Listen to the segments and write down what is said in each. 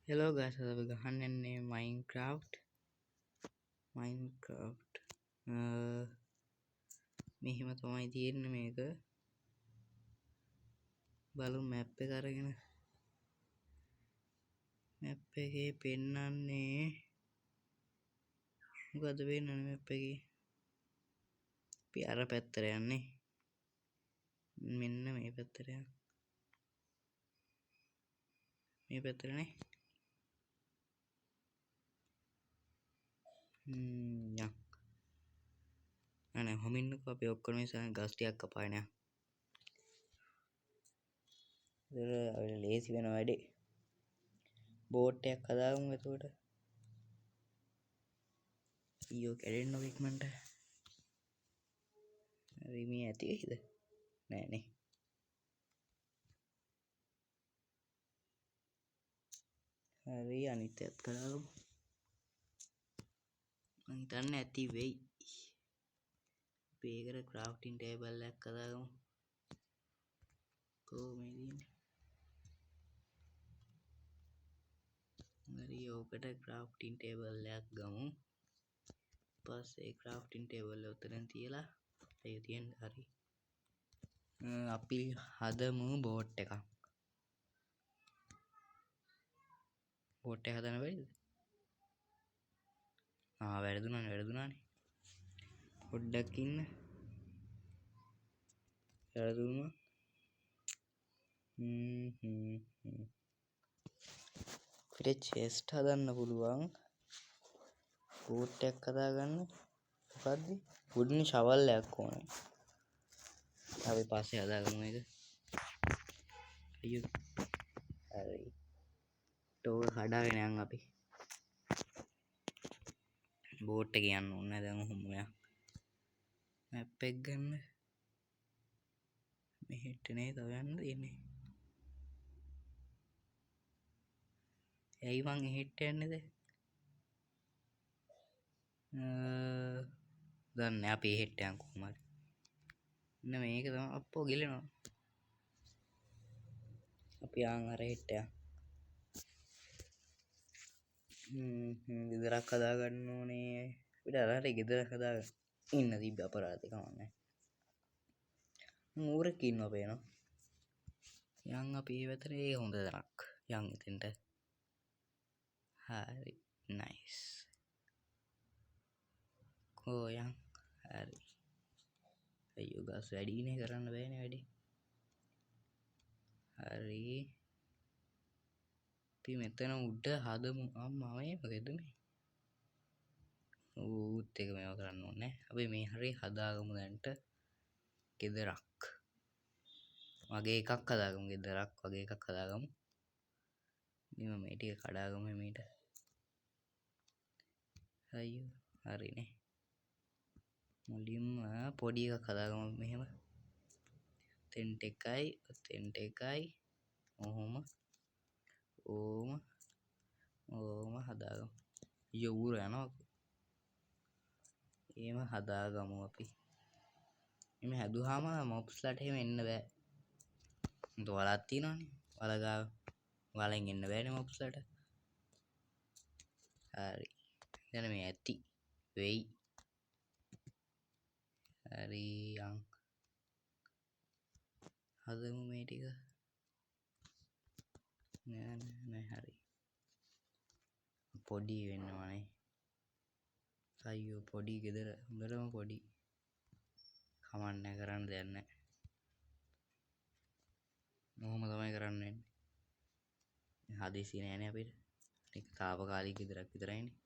Hello guys, අපි ගහන්න යන්නේ Minecraft මෙහෙම තමයි තියෙන්නේ මේක. බලමු මැප් එක අරගෙන. මැප් එකේ පෙන්නන්නේ මොකද වෙන්නේ මැප් එකේ? අපි අර පැත්තට යන්නේ. මෙන්න මේ පැත්තට යන්න. මේ පැත්තටනේ. යන්න. අනේ හොමින්නකෝ අපි ඔක්කොම ඉස්සන් ගස් ටිකක් කපාගෙන යන්න. ඒක ලේසි වෙන වැඩේ. බෝට් එකක් හදාගමු එතකොට. ඊයෝ කැඩෙන්නකො ඉක්මනට. හරි මේ ඇති වෙයිද? නෑනේ. හරි අනිත් එකත් කරගමු. මං හිතන්නේ ඇති වෙයි. අපි ඒකට ක්‍රාෆ්ටින් ටේබල් එකක් හදාගමු. කොහොමද ඉන්නේ? හරි ඕකට ක්‍රාෆ්ටින් ටේබල් එකක් ගමු. පස්සේ ක්‍රාෆ්ටින් ටේබල් එක උතරින් තියලා ඒක තියෙන්න හරි. අපි හදමු බෝට් එකක්. බෝට් එක හදන්න බැරිද? වැරදුනානේ. පොඩ්ඩක් ඉන්න. වැරදුනා. අපිට චෙස්ට් හදන්න පුළුවන්. බෝට් එකක් හදාගන්න. මොකද්ද? වුඩන් ෂවල් එකක් ඕනේ. අපි පස්සේ හදාගමු ඒක. අයියෝ. හරි. ටෝල් හදාගෙන යන් අපි. බෝට් එක යන්න ඕනේ දැන් ඔහොම යන්න. මැප් එක ගන්න. මෙහෙට නේ තව යන්න තියෙන්නේ. ඇයි මං එහෙට යන්නේද? දන්නේ අපි එහෙට යන් කොහොම හරි. මෙන්න මේක තමයි අප්පෝ ගිලෙනවා. අපි යන් අර එහෙට යන්. ගෙදරක් හදාගන්න ඕනේ. අපිට අර ගෙදරක් හදාගන්න. ඉන්න තිබ්බ අපරාධේ කමන්නේ. ඌරෙක් ඉන්නවා පේනවා. යන් අපි ඒ වෙතට ඒ හොඳ දරක්. යන් එතෙන්ට. හරි. නයිස්. කෝ යන්. හරි. අයියෝ ගස් වැඩිනේ කරන්න බෑනේ වැඩි. හරි. අපි මෙතන උඩ හදමු. අම්මා මේ මොකද මේ? ඌත් එක මේව කරන්න ඕනේ. අපි මේ හරිය හදාගමු දැන්ට. ගෙදරක්. වගේ එකක් හදාගමු. ගෙදරක් වගේ එකක් හදාගමු. ඉතින් මේ ටික කඩාගමු මේට. අයියෝ හරිනේ. මුලින්ම පොඩි එකක් හදාගමු මෙහෙම. තෙන්ට එකයි ඔහොම හදාගමු. ඊයෝ ඌර යනවා. එහෙම හදාගමු අපි. එමෙ හැදුවාම මොබ්ස්ලාට එහෙම එන්න බෑ. වලක් තියෙනවනේ. වල ගාව. වලෙන් එන්න බෑනේ මොබ්ස්ලාට. හරි. දැන් මේ ඇති වෙයි. හරි යන්. හදමු මේ ටික. නෑ හරි. පොඩි වෙන්නවනේ. අයියෝ පොඩි ගෙදර හොඳටම පොඩි. කමන්නේ කරන්න දෙයක් නෑ. මොහොම තමයි කරන්න වෙන්නේ. හදිසි නෑනේ අපිට. ඒක తాවකාලික ගෙදරක් විතරයිනේ.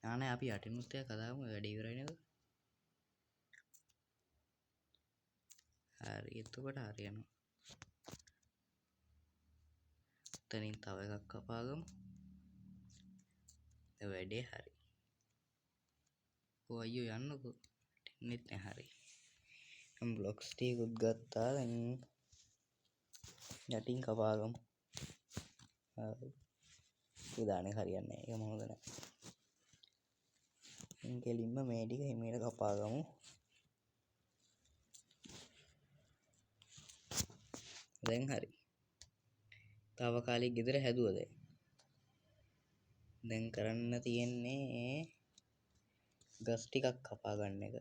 නානේ අපි යටිනුත් එක කදාගමු වැඩේ ඉවරයි නේද? හරි එතකොට හරියනවා. එතනින් තව එකක් කපාගමු. වැඩේ හරි. ඔය අයියෝ යන්නකෝ. ටෙන්නෙත් නෑ හරි. මම බ්ලොක්ස් ටිකකුත් ගත්තා. දැන් යටින් කපාගමු. හරි. ඉදානේ හරියන්නේ නැහැ. ඒක මොනවද නැහැ. කෙලින්ම මේ ටික හිමීට කපාගමු. දැන් හරි. තාවකාලික ගෙදර හැදුවද දැන් කරන්න තියෙන්නේ ගස් ටිකක් කපා ගන්න එක.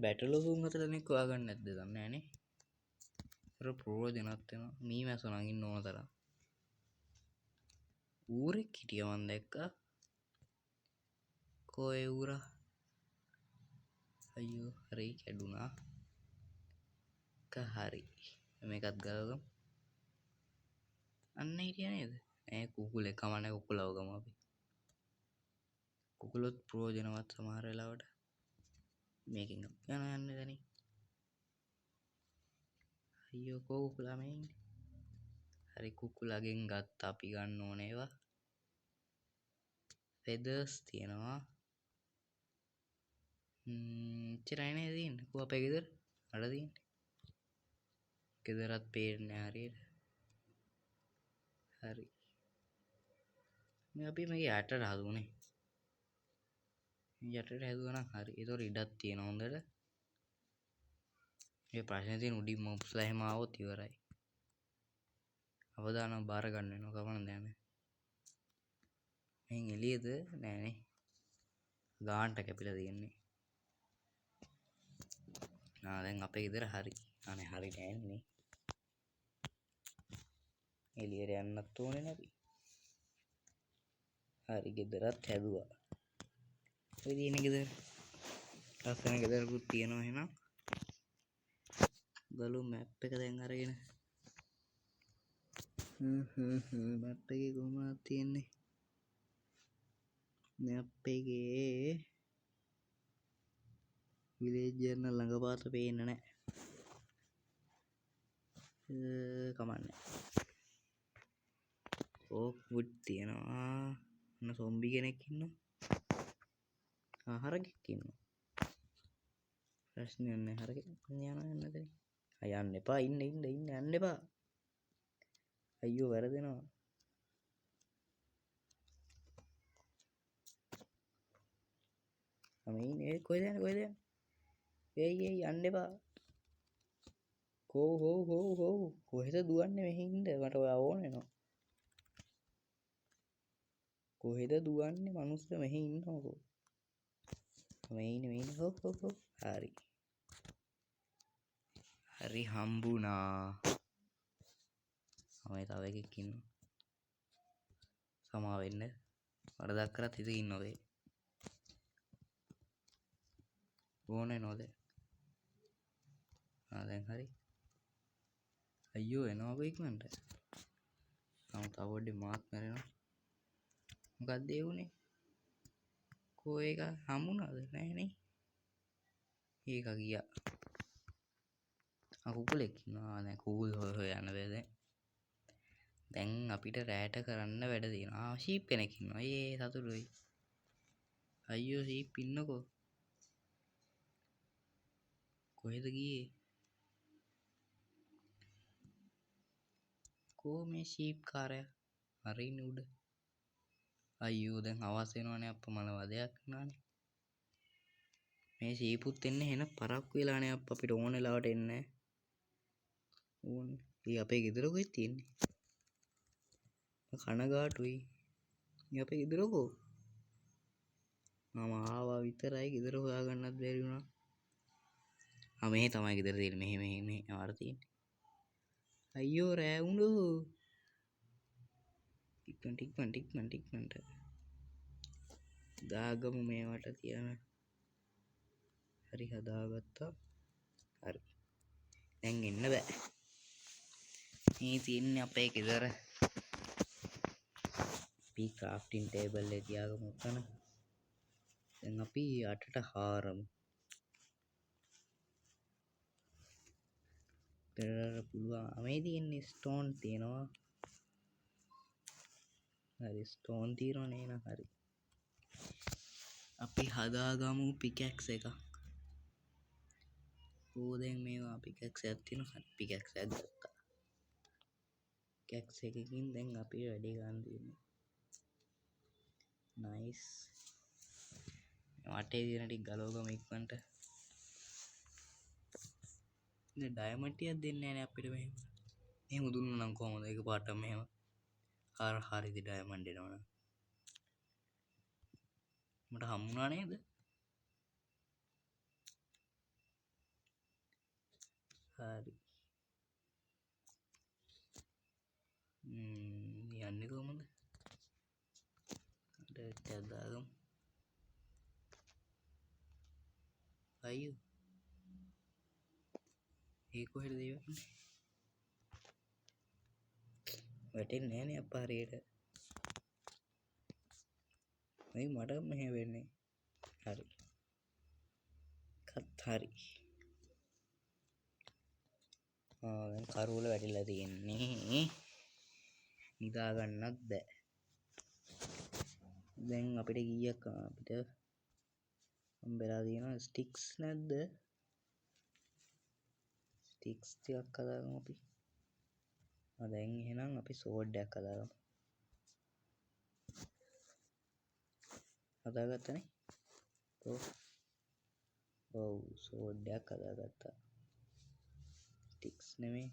බැටළු 3-4 දෙනෙක් හොයාගන්න නැද්ද දන්නේ නැහනේ. අර ප්‍රයෝජනවත් වෙනවා. මීමැස්ස නගින්න ඕන තරම්. ඌරෙක් හිටියා මන් දැක්කා. කොයි ඌරා? අයියෝ හරි කැඩුනා. හරි. මේකත් ගලවගමු. අන්න හිටියා නේද? කුකුලෙක් කමන්නේ කුකුලව ගමු අපි. කුකුලොත් ප්‍රයෝජනවත් සමහර වෙලාවට. මේකෙන් යන්නේ දැනි. අයියෝ කෝ කුකුලා මේ ඉන්නේ. හරි කුකුලාගෙන් ගත්ත අපි ගන්න ඕනේ ඒවා. feathers තියෙනවා. ඉච්චරයි නේද තියෙන්නේ. කො අපේ ගෙදර අර තියෙන්නේ. ගෙදරත් පේන්නේ හරියට. හරි. මේ අපි මේක යටට හදුනේ. යටට හැදුවා නම් හරි. ඒතොර ඉඩක් තියෙනවා හොඳට. මේ ප්‍රශ්නේ තියෙන උඩින් මොබ්ස්ලා එහෙම ආවොත් ඉවරයි. අවදානම් බාර ගන්න වෙනවා කවන්න දැන. මෙන් එළියද නෑනේ. ගාන්ට කැපිලා තියෙන්නේ. දැන් අපේ ගෙදර හරි. අනේ හරි නෑනේ. එළියට යන්නත් ඕනේ නැති. හරි ගෙදරත් හැදුවා. ඔය තියෙන ගෙදර. ලස්සන ගෙදරකුත් තියෙනවා එහෙනම්. බලමු මැප් එක දැන් අරගෙන. මැප් එකේ කොහමද තියෙන්නේ? මැප් එකේ විලේජ් එක ළඟපාත පේන්නේ නැහැ. කමන්නේ. ඕක් වුඩ් තියෙනවා. අන්න සොම්බි කෙනෙක් ඉන්නවා. හරකෙක් ඉන්නවා. ප්‍රශ්නයක් නැහැ හරකෙක් යනවා නැද්ද? යන්න එපා ඉන්න යන්න එපා. අයියෝ වැරදෙනවා. මේ ඉන්නේ කොහෙද යන්නේ? එයි යන්න එපා. කොහෙද දුවන්නේ මෙහෙ ඉන්න මට ඔයා ඕන වෙනවා. කොහෙද දුවන්නේ මිනිස්සු මෙහෙ ඉන්නකෝ. මේ ඉන්නේ හරි. හරි හම්බුණා. තව එකෙක් ඉන්නවා. සමා වෙන්න. වරදක් කරත් හිතේ ඉන්නව ඒ. ඕනේ නෝද? දැන් හරි. අයියෝ එනවා ඉක්මනට. තව පොඩි මාත් මැරෙනවා. මොකක්ද ඒ උනේ? කෝ එක හම්බුණාද නැහනේ. ඒක ගියා. කුකුලෙක් ඉන්නවා. දැන් කුකුල් හොය යන වෙද. දැන් අපිට රැට කරන්න වැඩ තියෙනවා. ෂීප් කෙනෙක් ඉන්නවා. සතුටුයි. අයියෝ ෂීප් ඉන්නකෝ. කොහෙද ගියේ? කෝ මේ ෂීප් කාරයා? හරිනේ උඩ. අයියෝ දැන් හවස් වෙනවනේ අප්පා මල වදයක් නානේ. මේ ෂීපුත් එන්නේ එන පරක්කු වෙලානේ අප්පා අපිට ඕන වෙලාවට එන්නේ. ඕනේ. අපේ ගෙදර කොහෙද තියෙන්නේ? කනගාටුයි. අපේ ගෙදරකෝ? මම ආවා විතරයි ගෙදර හොයාගන්නත් බැරි වුණා. මෙහෙ තමයි ගෙදර තියෙන්නේ. මෙහෙ ආර තියෙන්නේ. අයියෝ රෑ වුණෝ. ටික්මන්ට. දාගමු මේවට තියන. හරි හදාගත්තා. හරි. දැන් එන්න බෑ. මේ තියෙන්නේ අපේ ගෙදර. අපි ක්‍රාෆ්ටින් ටේබල් එක තියාගමු උතන. දැන් අපි යටට හාරමු. පුළුවන් මේ තියෙන්නේ ස්ටෝන් තියෙනවා. හරි ස්ටෝන් තියෙනවා නේද? හරි. අපි හදාගමු පිකැක්ස් එකක්. දැන් මේවා පිකැක්ස් එකක් තියෙනවා. හරි පිකැක්ස් එකක් ගත්තා. පිකැක්ස් එකකින් දැන් අපි වැඩි ගන්න තියෙන්නේ. නයිස්. වටේ තියෙන ටික ගලවගමු ඉක්මනට. ඩයමන්ඩ් ටිකක් දෙන්නේ නැහැ නේ අපිට මෙහෙම. එහෙම දුන්නා නම් කොහොමද ඒක පාටම මෙහෙම හරිද ඩයමන්ඩ් එනවනම් මට හම්බුණා නේද? හරි. යන්නේ කොහමද? ඩයට් එක දාගමු. අයියෝ. ඒ කොහෙද දෙවන්නේ? වැටෙන්නේ නැහැ නේ අප්පා හරියට. මේ මට මෙහෙ වෙන්නේ. හරි. කත් හරි. දැන් කරුවල වැටිලා තියෙන්නේ. නිදා ගන්නත් බෑ. දැන් අපිට කීයක් අපිට හම්බෙලා තියෙනවා ස්ටික්ස් නැද්ද? ස්ටික්ස් ටිකක් හදාගමු අපි. දැන් එහෙනම් අපි සෝඩ් එකක් හදාගමු. හදාගත්තනේ. ඔව් සෝඩ් එකක් හදාගත්තා. ස්ටික්ස් නෙමෙයි.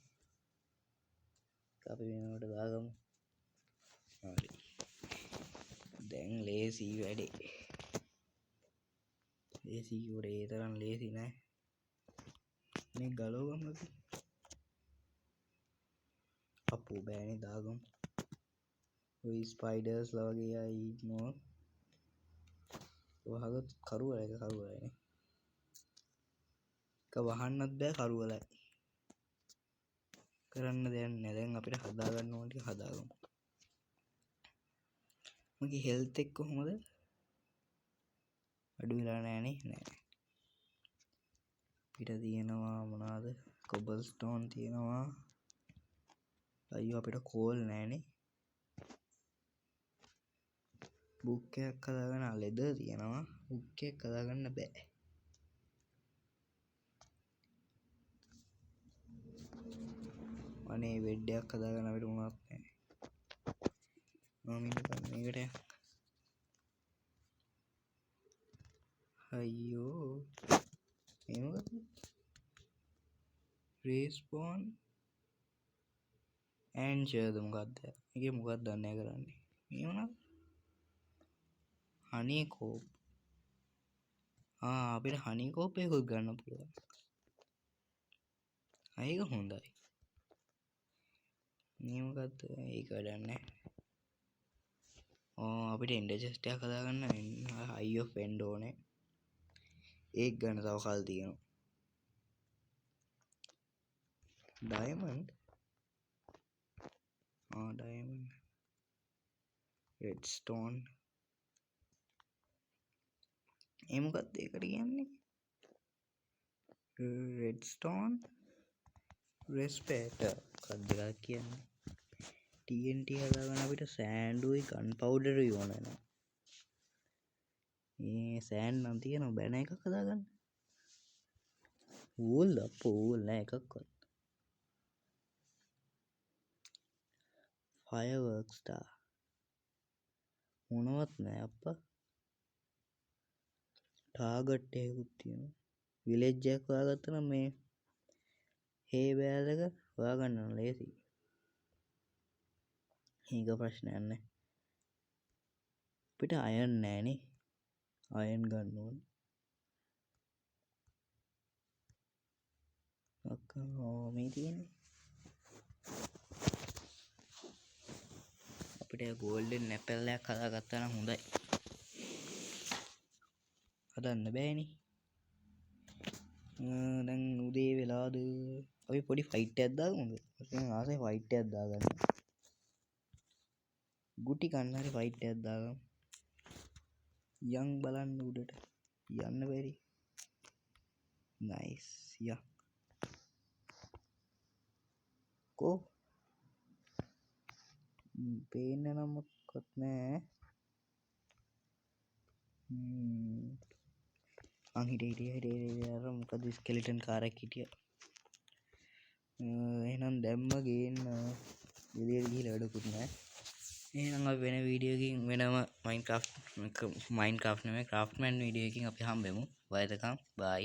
අපි වෙනකොට දාගමු. හරි. දැන් ලේසි වැඩේ. ලේසි උඩ ඒ තරම් ලේසි නෑ. මේ ගලවගමු අපි. අපෝ බෑනේ දාගමු. ඔය ස්පයිඩර්ස්ලා වගේ අය ඉන්නවා. වහගත් කරුවලයිනේ. එක වහන්නත් බෑ කරුවලයි. කරන්න දෙයක් නෑ. දැන් අපිට හදාගන්න ඕන ටික හදාගමු. මගේ හෙල්ත් එක කොහොමද? අඩු වෙලා නෑනේ. නෑ. අපිට තියෙනවා මොනවාද? කොබල් ස්ටෝන් තියෙනවා. අයියෝ අපිට කෝල් නෑනේ. බුක් එකක් හදාගන්න ලෙදර් තියෙනවා. බුක් එකක් හදාගන්න බෑ. අනේ බෙඩ් එකක් හදාගන්න අපිට මොනවත් නැහැ. මම ඉන්නේ මේකට. අයියෝ. මේ මොකද? රේස්පෝන් ඇන්චර්ද මොකක්ද? මේකේ මොකක්ද දන්නේ කරන්නේ? මේ මොනවද? හනී කෝප්. අපිට හනී කෝප් එකකුත් ගන්න පුළුවන්. ඒක හොඳයි. මේ මොකක්ද? ඒක වැඩක් නැහැ. අපිට එන්ඩර් චෙස්ට් එකක් හදාගන්න හයි ඔෆ් එන්ඩ් ඕනේ. ඒක ගන්න තව කල් තියෙනවා. ඩයමන්ඩ්. ඩයමන්ඩ්. රෙඩ්ස්ටෝන්. ඒ මොකක්ද ඒකට කියන්නේ? රෙඩ්ස්ටෝන් රෙස්පෙක්ටර් කද්දලා කියන්නේ. TNT හදාගන්න අපිට සෑන්ඩුයි ගන් පවුඩරුයි ඕන වෙනවා. මේ සෑන්ඩ් නම් තියෙනවා බැන එකක් හදාගන්න. ඌල් අපෝ ඌල් නෑ එකක්වත්. ෆයර්වර්ක් ස්ටාර් මොනවත් නෑ අප්පා. ටාගට් එකකුත් තියෙනවා. විලේජ් එකක් හොයාගත්තා නම් මේ හේ බෑල් එක හොයාගන්න නම් ලේසියි. ඒක ප්‍රශ්නයක් නෑ. අපිට අයන් නෑනේ. අයන් ගන්න ඕන. අක්කා මේ තියෙන්නේ. අපිට ගෝල්ඩන් ඇපල් එකක් හදාගත්තා නම් හොඳයි. හදන්න බෑනේ. දැන් උදේ වෙලාද? අපි පොඩි ෆයිට් එකක් දාගමුද? මම ආසයි ෆයිට් එකක් දාගන්න. ගුටි කන්න හරි ෆයිට් එකක් දාගමු. යන් බලන්න උඩට. යන්න බැරි. නයිස්. යා. කෝ පේන්න නම් මොකක්වත් නෑ. හිටිය අර මොකද ස්කෙලිටන් කාරක් හිටිය. එහෙනම් දැම්ම ගේන්න එළියට ගිහලා වැඩකුත් නෑ. එහෙනම් අපි වෙන වීඩියෝකින් වෙනම මයින්ක්‍රාෆ්ට් නෙමෙයි ක්‍රාෆ්ට්මෑන් වීඩියෝ එකකින් අපි හම්බෙමු. බය.